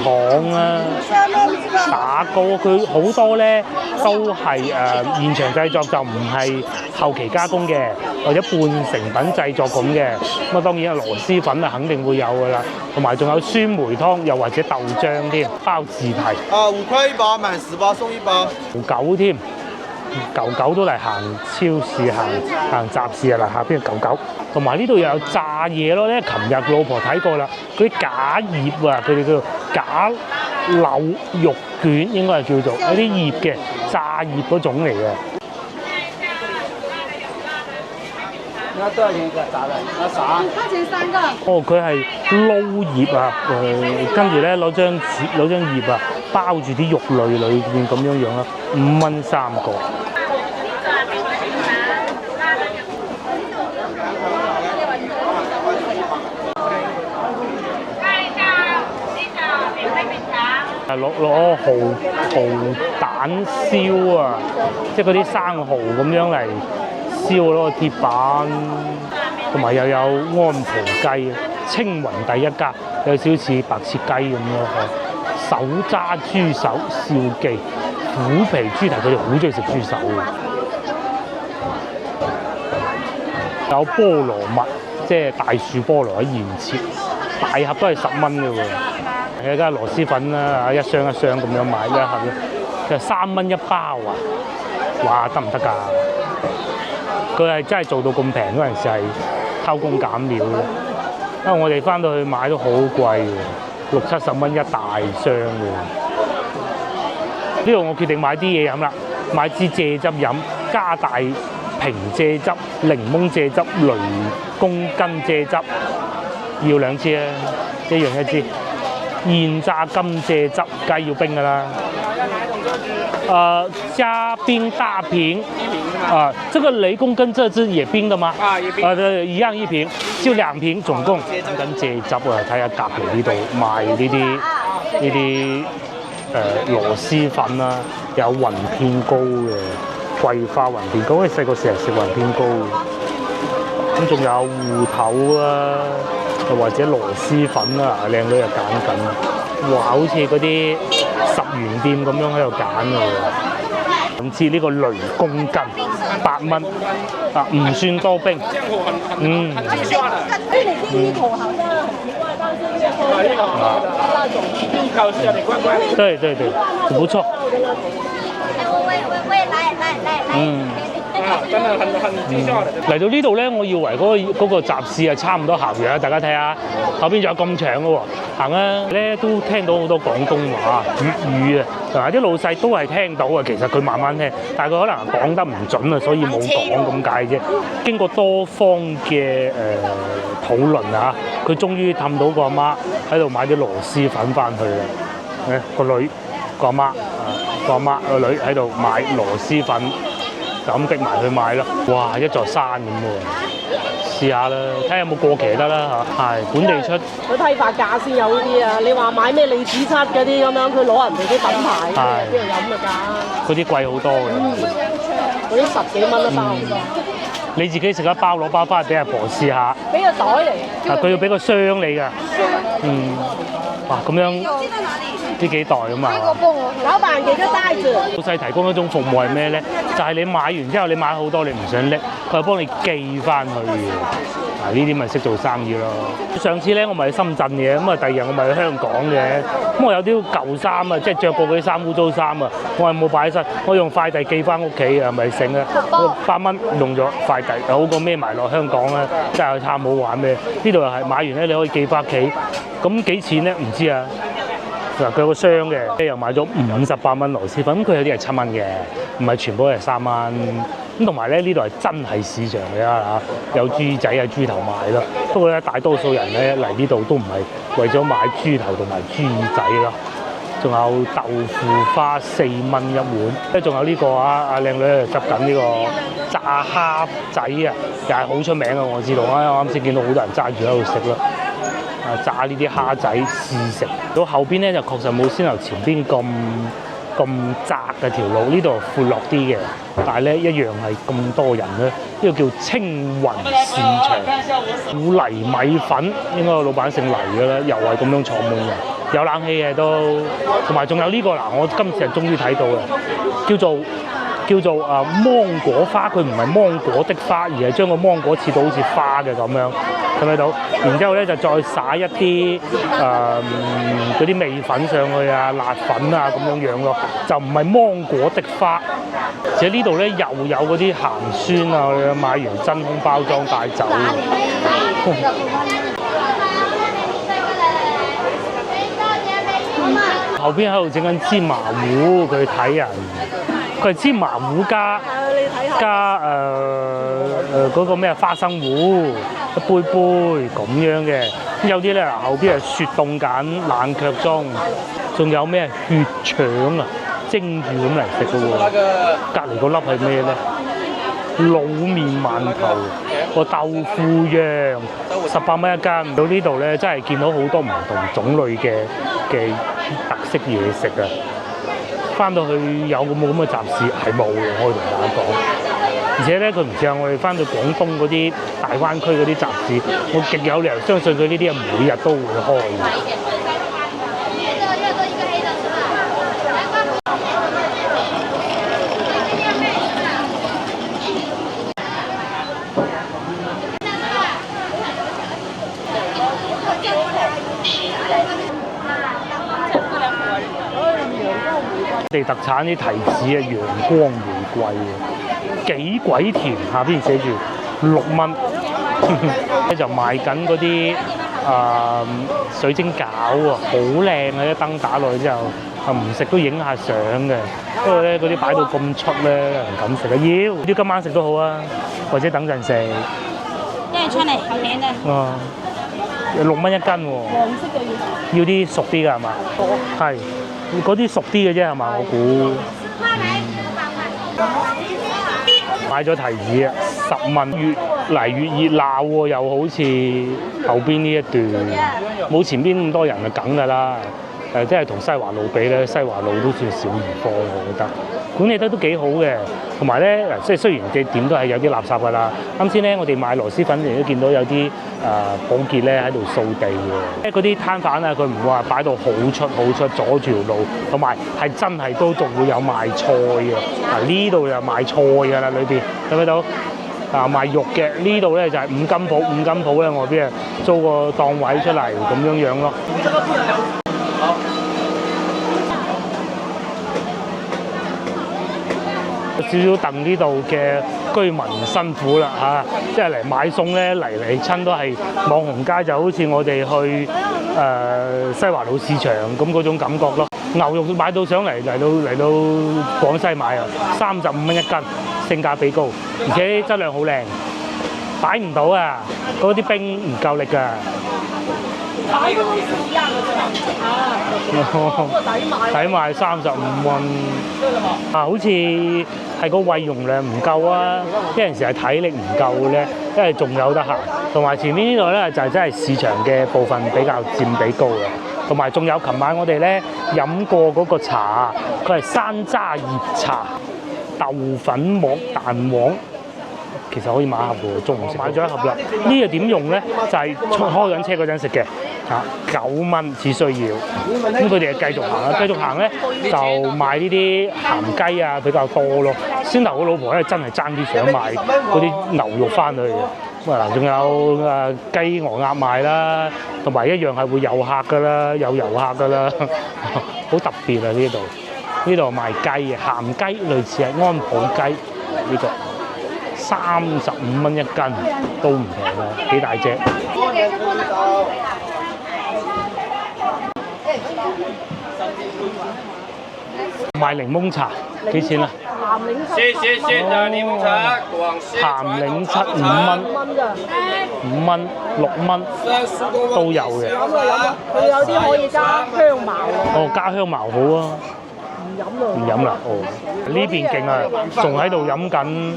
糖啦，打糕，佢好多咧都係現場製作，就唔係後期加工嘅，或者半成品製作咁嘅。咁啊當然螺絲粉啊肯定會有㗎啦，同埋仲有酸梅湯，又或者豆漿添，包自提。5塊一包，買10包送1包。狗添。狗都嚟行超市、行集市啊！嗱，下邊係狗，同埋呢度又有炸嘢咯咧。琴日老婆睇過啦，嗰啲假葉啊，佢哋叫做假柳肉卷，應該係叫做有啲葉嘅炸葉嗰種嚟嘅。那多少錢一個炸的？那啥5塊錢3個。哦，佢係撈葉啊，跟住咧攞張葉啊包住啲肉類裏邊咁樣樣啦，5蚊3個。攞蠔蛋燒啊，即係嗰啲生蠔咁樣嚟燒嗰個鐵板，同埋又有安葡雞，青雲第一家，有少似白切雞咁咯，手揸豬手燒記，虎皮豬蹄，佢哋好中意食豬手嘅。有菠蘿蜜，即係大樹菠蘿喺現切，大盒都係10蚊嘅喎。有間螺絲粉啦，一箱咁樣買一盒，佢係3蚊一包啊！哇，得唔得㗎？佢係真係做到咁平嗰陣時係偷工減料嘅，因為我哋翻到去買都好貴嘅，60-70蚊一大箱嘅。呢度我決定買啲嘢飲啦，買支蔗汁飲，加大瓶蔗汁、檸檬蔗汁、雷公根蔗汁，要2支啊，一樣1支。現榨甘蔗汁，梗係要冰㗎啦。加冰大瓶。這個雷公根這支也冰的嗎？也冰。對，一樣1瓶，就2瓶總共。跟蔗汁啊，睇下隔離呢度賣呢啲螺絲粉啦，有雲片糕嘅，桂花雲片糕，因為細個成日食雲片糕嘅。咁仲有芋頭啦。或者螺絲粉啊，靚女又揀緊，哇！好似嗰啲10元店咁樣喺度揀嘅喎。唔知呢個雷公根8蚊啊，唔算多冰。嗯。對，不錯。喂，來，嚟到呢度咧，我以為嗰個集市係差唔多行完啦，大家睇下後邊仲有咁長嘅喎，行啦咧都聽到好多廣東話、粵語啊，同埋啲老細都係聽到啊。其實佢慢慢聽，但係佢可能講得唔準啊，所以冇講咁解啫。經過多方嘅討論啊，佢終於氹到個阿媽喺度買啲螺絲粉翻去啦。個女個阿媽個女喺度買螺絲粉。就咁逼埋去買咯，哇！一座山咁喎，試下啦，睇下有冇過期得啦嚇。係本地出，佢批發價先有呢啲啊！你話買咩李子柒嗰啲咁樣，佢攞人哋啲品牌，邊度有咁嘅價？嗰啲貴好多嘅，嗰啲10幾蚊一包。你自己食一包攞包翻嚟俾阿婆試下。俾個袋嚟。佢要俾個箱你㗎。哇！咁樣呢幾袋啊嘛。老闆幾個袋子？老細提供一種服務係咩咧？就係你買完之後，你買好多你唔想拎，佢係幫你寄翻去嘅。呢啲咪識做生意咯。上次咧我咪喺深圳嘅，咁啊第二日我咪去香港嘅，咁我有啲舊衫啊，即係着過嗰啲衫污糟衫啊，我係冇擺喺身，我用快遞寄翻屋企啊，咪醒啊，8蚊用咗快遞，好過孭埋落香港啦，真係差冇玩咩？呢度又係買完咧你可以寄翻屋企，咁幾錢咧？唔知啊。嗱，佢有個箱嘅，又買咗58蚊螺絲粉，咁佢有啲係7蚊嘅，唔係全部都係3蚊。咁同埋咧，呢度係真係市場嘅嚇，有豬仔啊、豬頭賣咯。不過咧，大多數人咧嚟呢度都唔係為咗買豬頭同埋豬仔咯。仲有豆腐花4蚊一碗，咧仲有呢個阿靚女喺度執緊呢個炸蝦仔啊，又係好出名嘅，我知道啊，我啱先見到好多人揸住喺度食咯。炸呢啲蝦仔試食，到後邊咧就確實冇先頭前邊咁窄嘅條路，呢度闊落啲嘅，但係咧一樣係咁多人咧。呢個叫青雲市場，古泥米粉應該個老闆姓黎嘅啦，又係咁樣坐滿人，有冷氣嘅都，同埋仲有呢個嗱，我今次係終於睇到嘅，叫做芒果花，佢唔係芒果的花，而係將個芒果切到好似花嘅咁樣，睇唔睇到？然之後咧就再灑一啲嗰啲味粉上去啊、辣粉啊咁樣樣咯，就唔係芒果的花。而且呢度咧又有嗰啲鹹酸啊，買完真空包裝帶走。後邊喺度整緊芝麻糊，佢睇人。佢係芝麻糊加嗰個咩花生糊一杯杯咁樣嘅，有啲咧後邊係雪凍緊冷卻中，仲有咩血腸啊蒸住咁嚟食嘅喎。隔離個粒係咩咧？滷麵饅頭個豆腐樣18蚊一間。到呢度咧真係見到好多唔同種類嘅特色嘢食啊！翻到去有冇咁嘅集市係冇嘅，我可以同大家講。而且咧，佢唔似我哋翻到廣東嗰啲大灣區嗰啲集市，我極有理由相信佢呢啲係每日都會開嘅。地特產啲提子啊，陽光玫瑰啊，幾鬼甜，下邊寫住6蚊，咧就賣緊嗰啲水晶餃啊，好靚啊！一燈打落去之後，唔食都影下相嘅。不過咧，嗰啲擺到咁出咧，人敢食啊？要今晚食都好啊，或者等陣食。這樣出嚟好靚啊！6蚊一斤喎。黃色嘅要啲熟啲㗎係嘛？係。嗰啲熟啲嘅啫係嘛？我估。買咗提子啊，10蚊，越嚟越熱鬧喎，又好似後邊呢一段冇前邊咁多人就梗㗎啦。即係同西華路比咧，西華路都算小兒科，我覺得管理得都幾好嘅。同埋咧，即係雖然嘅點都係有啲垃圾㗎啦。啱先咧，我哋買螺絲粉，亦都見到有啲保潔咧喺度掃地嘅。嗰啲攤販啊，佢唔會話擺到好出阻住條路，同埋係真係都仲會有賣菜嘅。呢度就賣菜㗎啦，裏邊睇唔睇到？賣肉嘅呢度咧就係五金鋪咧，外邊啊租個檔位出嚟咁樣咯。少少戥呢度嘅居民辛苦啦嚇，即係嚟買餸咧嚟親都係網紅街，就好似我哋去西華路市場咁嗰種感覺咯。牛肉買到上嚟到廣西買啊，35蚊一斤，性價比高，而且質量好靚，擺唔到啊！嗰啲冰唔夠力㗎。買嗰個是一樣嘅啫，抵賣35蚊啊！好似係個胃容量唔夠啊，有陣時係體力唔夠咧，因為仲有得行。同埋前面呢度咧就係真係市場嘅部分比較佔比高嘅，同埋仲有琴晚我哋咧飲過嗰個茶，佢係山楂葉茶、豆粉膜蛋黃。其實可以買一盒喎，中午食。買咗一盒啦。呢個點用咧？就係開緊車嗰陣食嘅嚇，9蚊只需要。咁佢哋繼續行啦，繼續行咧就賣呢啲鹹雞啊比較多咯。先頭我老婆咧真係爭啲想買嗰啲牛肉翻去嘅。咁啊，仲有雞鵝鴨賣啦，同埋一樣係會有客噶啦，有遊客噶啦，好特別啊呢度。呢度賣雞嘅鹹雞，類似係安普雞呢個。35蚊一斤都唔平啊，幾大隻。賣檸檬茶幾錢啊？謝謝謝謝檸檬茶，廣西鹹檸七5蚊，5蚊6蚊都有嘅。佢有啲可以加香茅喎。哦，加香茅好啊。唔飲啦，哦！呢邊勁啊，仲喺度飲緊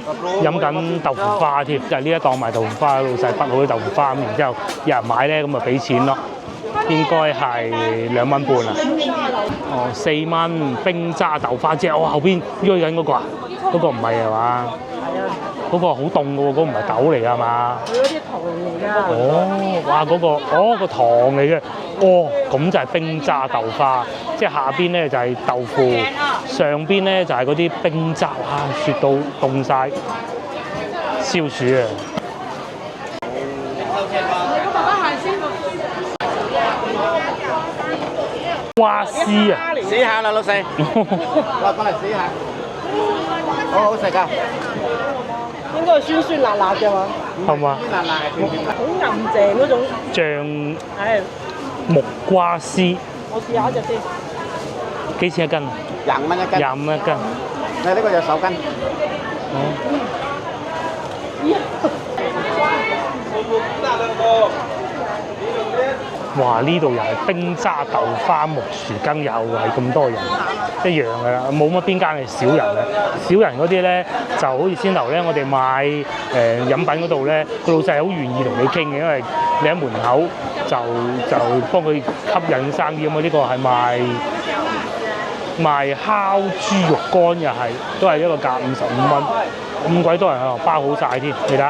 豆腐花添，就係呢一檔賣豆腐花，老細筆好啲豆腐花，咁然之後有人買咧，咁咪俾錢咯，應該係2蚊半啊。哦，4蚊冰渣豆花啫，我後邊喐緊嗰個啊，嗰個唔係係嘛？嗰個好凍嘅喎，嗰個唔係豆嚟㗎嘛？佢嗰啲糖嚟㗎。哦，哇！嗰個個糖嚟嘅，哦，咁就係冰渣豆花，即係下邊咧就係豆腐，上邊咧就係嗰啲冰渣，哇！雪到凍晒，消暑啊！蛙絲啊！試下啦，老細，過嚟試下，好好食㗎。應該係酸酸辣辣嘅嘛，係嘛？辣辣係甜甜辣。好硬淨嗰種。醬係，木瓜絲我試下一隻先。幾錢一斤啊25蚊一斤。 ？25一斤。你呢個有手筋。哇！呢度又係冰渣豆花木薯羹，又係咁多人，一樣㗎啦，冇乜邊間係少人嘅。少人嗰啲咧，就好似先頭咧，我哋買飲品嗰度咧，個老細好願意同你傾嘅，因為你喺門口就幫佢吸引生意咁啊。呢個係賣烤豬肉乾，又係都係一個價55蚊，咁鬼多人喺度包好晒添，你睇下。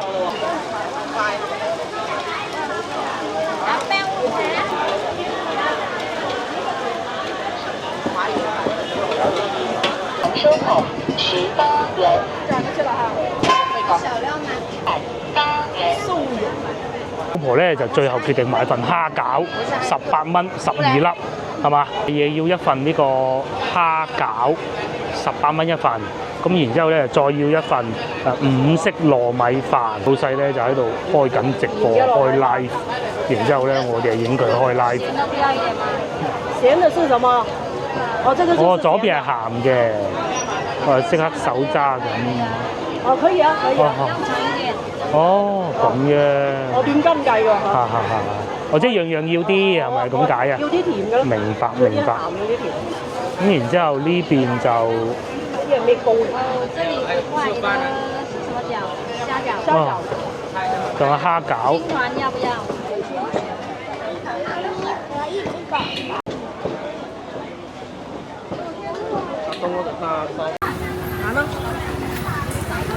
老婆咧就最後決定買份蝦餃，18蚊12粒，係嘛？嘢要一份呢個蝦餃，18蚊一份。咁然之後咧，再要一份5色糯米飯。老細咧就喺度開緊直播，開 live。然之後咧，我哋影佢開 live。鹹的是什麼？哦，這個就是左邊係鹹嘅，我即刻手揸咁。哦，可以啊，可以啊。哦，咁嘅。我斷斤計㗎嚇。或者樣樣要啲係咪咁解啊？要啲甜嘅咯。明白明白。鹹嗰啲甜。咁然之後呢邊就呢係咩糕嚟？這裡外的什麼餃？蝦餃。蝦餃。仲有蝦餃。青團要不要？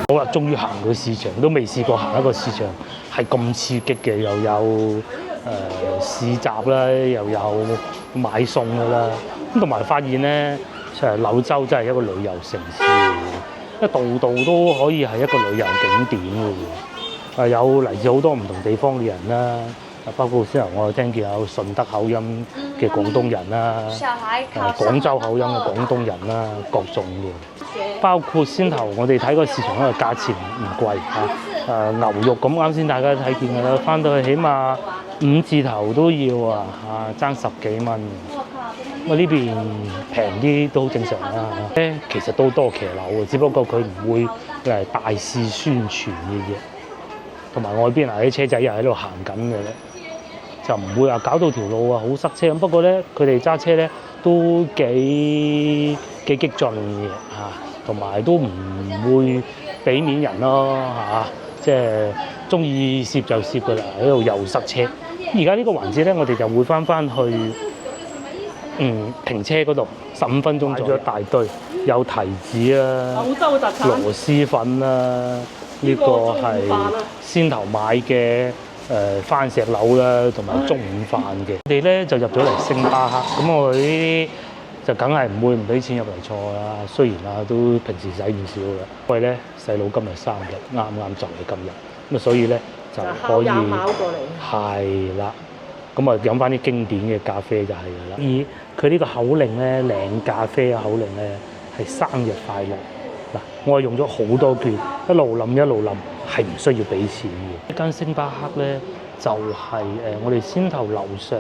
好啦，終於行到市場，都未試過行一個市場係咁刺激嘅，又有市集啦，又有買餸㗎啦，咁同埋發現咧，柳州真係一個旅遊城市，因為度度都可以係一個旅遊景點嘅喎，有嚟自好多唔同地方嘅人啦，包括先頭我聽見有順德口音嘅廣東人啦，廣州口音嘅廣東人啦，各種嘅。包括先頭我哋睇個市場嗰個價錢唔貴嚇，牛肉咁啱先大家睇見㗎啦，翻到去起碼5字頭都要啊爭10幾蚊。咁呢邊平啲都好正常啦。其實都多騎樓嘅，只不過佢唔會誒大肆宣傳嘅啫。同埋外邊啲車仔又喺度行緊嘅咧，就唔會話搞到條路啊好塞車。不過咧，佢哋揸車咧都幾激進嘅嚇，同埋都唔會俾面人咯嚇，即係中意攝就攝㗎啦，喺度又塞車。而家呢個環節咧，我哋就會翻去停車嗰度15分鐘左右，一大堆有提子啊、澳洲特產螺絲粉啦，呢個係先頭買嘅番石榴啦，同埋中午飯嘅。我哋咧就入咗嚟星巴克，咁我哋呢啲就梗係唔會唔俾錢入嚟坐啦。雖然啊，都平時使唔少嘅，因為咧細佬今日生日，啱啱就係今日，咁所以咧就可以係啦。咁啊飲翻啲經典嘅咖啡就係㗎啦。而佢呢個口令咧，靚咖啡嘅口令咧係生日快樂。嗱，我係用咗好多券，一路冧，係唔需要俾錢嘅。一間星巴克咧，就係我哋先頭樓上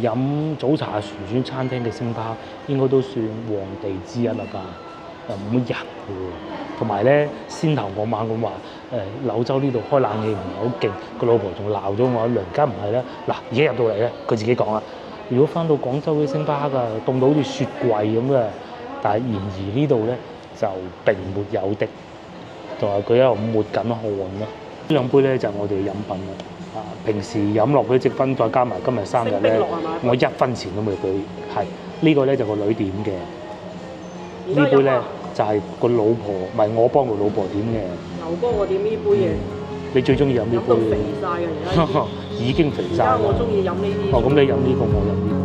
飲早茶旋轉餐廳嘅星巴克，應該都算旺地之一啦吧。又冇乜人喎，同埋咧先頭我猛咁話柳州呢度開冷氣唔係好勁，個老婆仲鬧咗我一輪，梗唔係啦。嗱，而家入到嚟咧，佢自己講啦，如果翻到廣州嘅星巴克啊，凍到好似雪櫃咁嘅，但係然而呢度咧就並沒有的，同埋佢喺度抹緊汗咯。呢兩杯咧就係我哋嘅飲品啦。平時飲落嗰啲積分，再加埋今日生日咧，我1分錢都未俾。係呢個咧就個女點嘅。呢杯咧就係個老婆，唔係我幫個老婆點嘅。牛幫我點呢杯嘢。你最中意飲呢杯？飲到肥晒嘅而家。已經肥晒。而家我中意飲呢啲。哦，咁你飲呢個，我飲呢個。